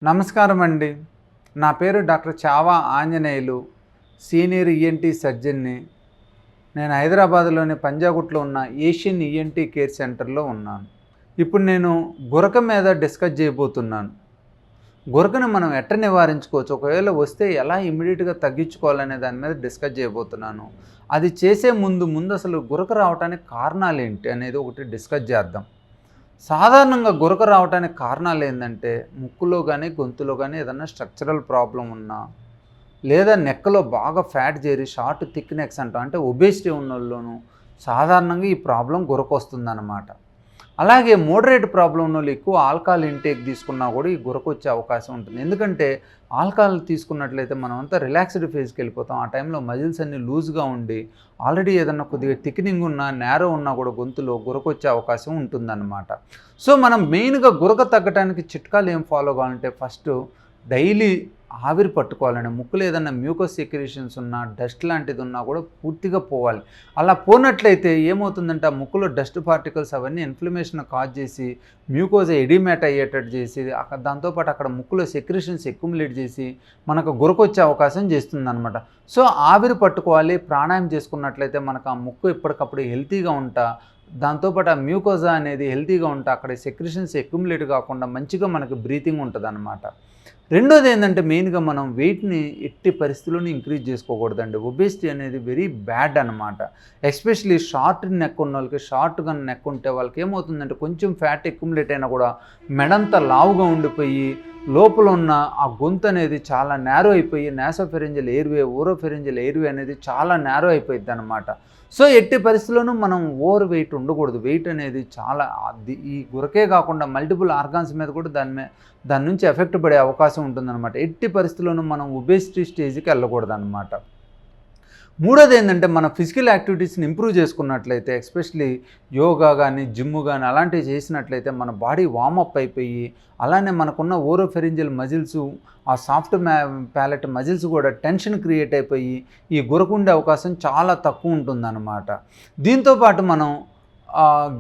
నమస్కారం అండి. నా పేరు doctor Chhaava Anjaneyulu. Senior ENT సర్జన్ని. నేను హైదరాబాద్‌లోని పంజాగుట్లో ఉన్న ఏషియన్ ఈఎన్టీ కేర్ సెంటర్‌లో ఉన్నాను. ఇప్పుడు నేను గురక మీద డిస్కస్ చేయబోతున్నాను. గురకను మనం ఎట్ట నివారించుకోవచ్చు? ఒకవేళ వస్తే ఎలా ఇమ్మీడియేట్‌గా తగ్గించుకోవాలనే దాని మీద డిస్కస్ చేయబోతున్నాను. అది చేసే ముందు అసలు గురక రావటానికి కారణాలేంటి అనేది ఒకటి డిస్కస్ చేద్దాం. సాధారణంగా గురక రావటానికి కారణాలు ఏందంటే, ముక్కులో గానీ, గొంతులో గానీ ఏదన్నా స్ట్రక్చరల్ ప్రాబ్లమ్ ఉన్నా, లేదా నెక్‌లో బాగా ఫ్యాట్ చేరి షార్ట్ థిక్ నెక్స్ అంటాం. అంటే ఒబేసిటీ ఉన్నోళ్ళలోను సాధారణంగా ఈ ప్రాబ్లమ్ గురకొస్తుందనమాట. అలాగే మోడరేట్ ప్రాబ్లమ్ ఉన్నోళ్ళు ఎక్కువ ఆల్కహాల్ ఇంటేక్ తీసుకున్నా కూడా ఈ గురకొచ్చే అవకాశం ఉంటుంది. ఎందుకంటే ఆల్కహాల్ తీసుకున్నట్లయితే మనమంతా రిలాక్స్డ్ ఫేజ్‌కి వెళ్ళిపోతాం. ఆ టైంలో మజిల్స్ అన్నీ లూజ్‌గా ఉండి ఆల్రెడీ ఏదన్నా కొద్దిగా థిక్నింగ్ ఉన్నా, నేరో ఉన్నా కూడా గొంతులో గురకొచ్చే అవకాశం ఉంటుందన్నమాట. సో మనం మెయిన్‌గా గురక తగ్గటానికి చిట్కాలు ఏం ఫాలో కావాలంటే ఫస్టు డైలీ ఆవిరి పట్టుకోవాలండి. ముక్కులో ఏదన్నా మ్యూకస్ సెక్రీషన్స్ ఉన్నా, డస్ట్ లాంటిది ఉన్నా కూడా పూర్తిగా పోవాలి. అలా పోనట్లయితే ఏమవుతుందంటే ఆ ముక్కులో డస్ట్ పార్టికల్స్ అవన్నీ ఇన్ఫ్లమేషన్ కాజ్ చేసి మ్యూకోజా ఎడిమేట్ అయ్యేటట్టు చేసి దాంతోపాటు అక్కడ ముక్కులో సెక్రీషన్స్ అక్యుములేట్ చేసి మనకు గురకొచ్చే అవకాశం చేస్తుందనమాట. సో ఆవిరి పట్టుకోవాలి. ప్రాణాయామం చేసుకున్నట్లయితే మనకు ఆ ముక్కు ఎప్పటికప్పుడు హెల్తీగా ఉంటా, దాంతోపాటు ఆ మ్యూకోజా అనేది హెల్తీగా ఉంటా అక్కడ సెక్రీషన్స్ అక్యుములేట్ కాకుండా మంచిగా మనకు బ్రీతింగ్ ఉంటుందన్నమాట. రెండోది ఏంటంటే మెయిన్‌గా మనం వెయిట్‌ని ఎట్టి పరిస్థితుల్లోనూ ఇంక్రీజ్ చేసుకోకూడదండి. ఒబేసిటీ అనేది వెరీ బ్యాడ్ అనమాట. ఎస్పెషల్లీ షార్ట్ నెక్ ఉన్నోళ్ళకి, షార్ట్‌గా నెక్ ఉంటే వాళ్ళకి ఏమవుతుందంటే కొంచెం ఫ్యాట్ అక్యుములేట్ అయినా కూడా మెడంతా లావుగా ఉండిపోయి లోపల ఉన్న ఆ గొంతు అనేది చాలా నేరో అయిపోయి నాసోఫెరింజియల్ ఎయిర్‌వే, ఓరోఫెరింజియల్ ఎయిర్‌వే అనేది చాలా నేరో అయిపోయిద్దనమాట. సో ఎట్టి పరిస్థితుల్లోనూ మనం ఓవర్ వెయిట్ ఉండకూడదు. వెయిట్ అనేది చాలా ఈ గురకే కాకుండా మల్టిపుల్ ఆర్గాన్స్ మీద కూడా దాని నుంచి ఎఫెక్ట్ పడే అవకాశం ఉంటుందన్నమాట. ఎట్టి పరిస్థితుల్లోనూ మనం ఒబేసిటీ స్టేజ్‌కి వెళ్ళకూడదన్నమాట. మూడోది ఏంటంటే మన ఫిజికల్ యాక్టివిటీస్ని ఇంప్రూవ్ చేసుకున్నట్లయితే ఎస్పెషల్లీ యోగా కానీ, జిమ్ కానీ అలాంటివి చేసినట్లయితే మన బాడీ వార్మప్ అయిపోయి అలానే మనకున్న ఓరోఫెరింజియల్ మజిల్స్, ఆ సాఫ్ట్ ప్యాలెట్ మజిల్స్ కూడా టెన్షన్ క్రియేట్ అయిపోయి ఈ గురకుండే అవకాశం చాలా తక్కువ ఉంటుందన్నమాట. దీంతోపాటు మనం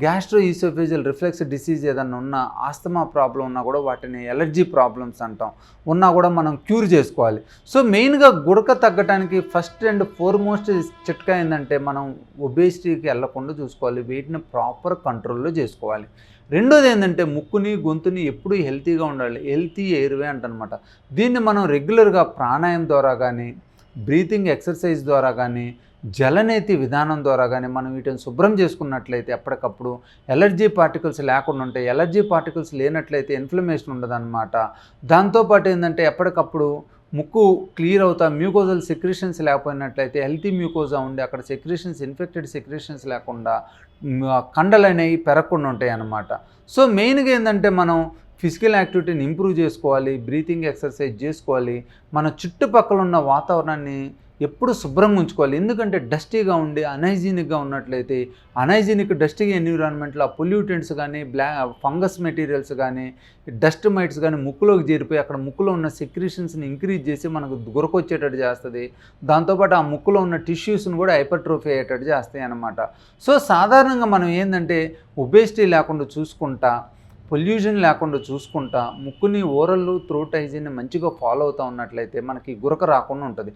గ్యాస్ట్రో ఈసోఫేజియల్ రిఫ్లెక్స్ డిసీజ్ ఏదన్నా ఉన్నా, ఆస్తమా ప్రాబ్లం ఉన్నా కూడా వాటిని ఎలర్జీ ప్రాబ్లమ్స్ అంటాం. ఉన్నా కూడా మనం క్యూర్ చేసుకోవాలి. సో మెయిన్‌గా గురక తగ్గటానికి ఫస్ట్ అండ్ ఫార్మోస్ట్ చిట్కా ఏందంటే మనం ఒబేసిటీకి వెళ్ళకుండా చూసుకోవాలి. వెయిట్‌ని ప్రాపర్ కంట్రోల్‌లో చేసుకోవాలి. రెండోది ఏంటంటే ముక్కుని, గొంతుని ఎప్పుడూ హెల్తీగా ఉండాలి. హెల్తీ ఎయిర్‌వే అంటనమాట. దీన్ని మనం రెగ్యులర్‌గా ప్రాణాయామం ద్వారా కానీ, బ్రీతింగ్ ఎక్సర్సైజ్ ద్వారా కానీ, జలనేతి విధానం ద్వారా కానీ మనం వీటిని శుభ్రం చేసుకున్నట్లయితే ఎప్పటికప్పుడు ఎలర్జీ పార్టికల్స్ లేకుండా ఉంటాయి. ఎలర్జీ పార్టికల్స్ లేనట్లయితే ఇన్ఫ్లమేషన్ ఉండదన్నమాట. దాంతోపాటు ఏంటంటే ఎప్పటికప్పుడు ముక్కు క్లియర్ అవుతా మ్యూకోజల్ సెక్రీషన్స్ లేకపోయినట్లయితే హెల్తీ మ్యూకోజా ఉండి అక్కడ సెక్రీషన్స్ ఇన్ఫెక్టెడ్ సెక్రీషన్స్ లేకుండా కండలు అనేవి పెరగకుండా ఉంటాయి అన్నమాట. సో మెయిన్‌గా ఏంటంటే మనం ఫిజికల్ యాక్టివిటీని ఇంప్రూవ్ చేసుకోవాలి. బ్రీతింగ్ ఎక్సర్సైజ్ చేసుకోవాలి. మన చుట్టుపక్కల ఉన్న వాతావరణాన్ని ఎప్పుడు శుభ్రంగా ఉంచుకోవాలి. ఎందుకంటే డస్టీగా ఉండి అనహైజీనిక్‌గా ఉన్నట్లయితే అనహైజీనిక్ డస్టీగా ఎన్విరాన్మెంట్‌లో ఆ పొల్యూటెంట్స్ కానీ, ఫంగస్ మెటీరియల్స్ కానీ, డస్ట్ మైట్స్ కానీ ముక్కులోకి చేరిపోయి అక్కడ ముక్కులో ఉన్న సెక్రీషన్స్‌ని ఇంక్రీజ్ చేసి మనకు గురకొచ్చేటట్టు చేస్తది. దాంతోపాటు ఆ ముక్కులో ఉన్న టిష్యూస్‌ని కూడా హైపర్ట్రోఫీ అయ్యేటట్టు చేస్తాయి అన్నమాట. సో సాధారణంగా మనం ఏందంటే ఒబేసిటీ లేకుండా చూసుకుంటా, పొల్యూషన్ లేకుండా చూసుకుంటా, ముక్కుని ఓరల్, థ్రోట్ హైజీన్ని మంచిగా ఫాలో అవుతూ ఉన్నట్లయితే మనకి గురక రాకుండా ఉంటుంది.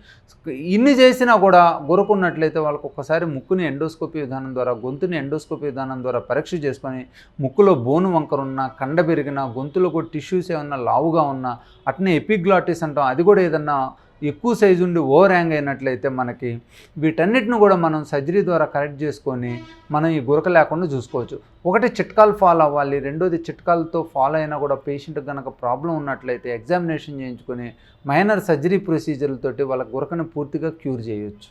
ఇన్ని చేసినా కూడా గురక ఉన్నట్లయితే వాళ్ళకి ఒక్కసారి ముక్కుని ఎండోస్కోపీ విధానం ద్వారా, గొంతుని ఎండోస్కోపీ విధానం ద్వారా పరీక్ష చేసుకొని ముక్కులో బోను వంకర ఉన్నా, కండ పెరిగినా, గొంతులో కూడా టిష్యూస్ ఏమన్నా లావుగా ఉన్నా, అట్నే ఎపిగ్లాటిస్ అంటాం అది కూడా ఏదన్నా ఎక్కువ సైజు ఉండి ఓవర్ హ్యాంగ్ అయినట్లయితే మనకి వీటన్నిటిని కూడా మనం సర్జరీ ద్వారా కరెక్ట్ చేసుకొని మనం ఈ గురక లేకుండా చూసుకోవచ్చు. ఒకటి చిట్కాలు ఫాలో అవ్వాలి. రెండోది చిట్కాలతో ఫాలో అయినా కూడా పేషెంట్కి కనుక ప్రాబ్లం ఉన్నట్లయితే ఎగ్జామినేషన్ చేయించుకొని మైనర్ సర్జరీ ప్రొసీజర్లతోటి వాళ్ళ గురకను పూర్తిగా క్యూర్ చేయొచ్చు.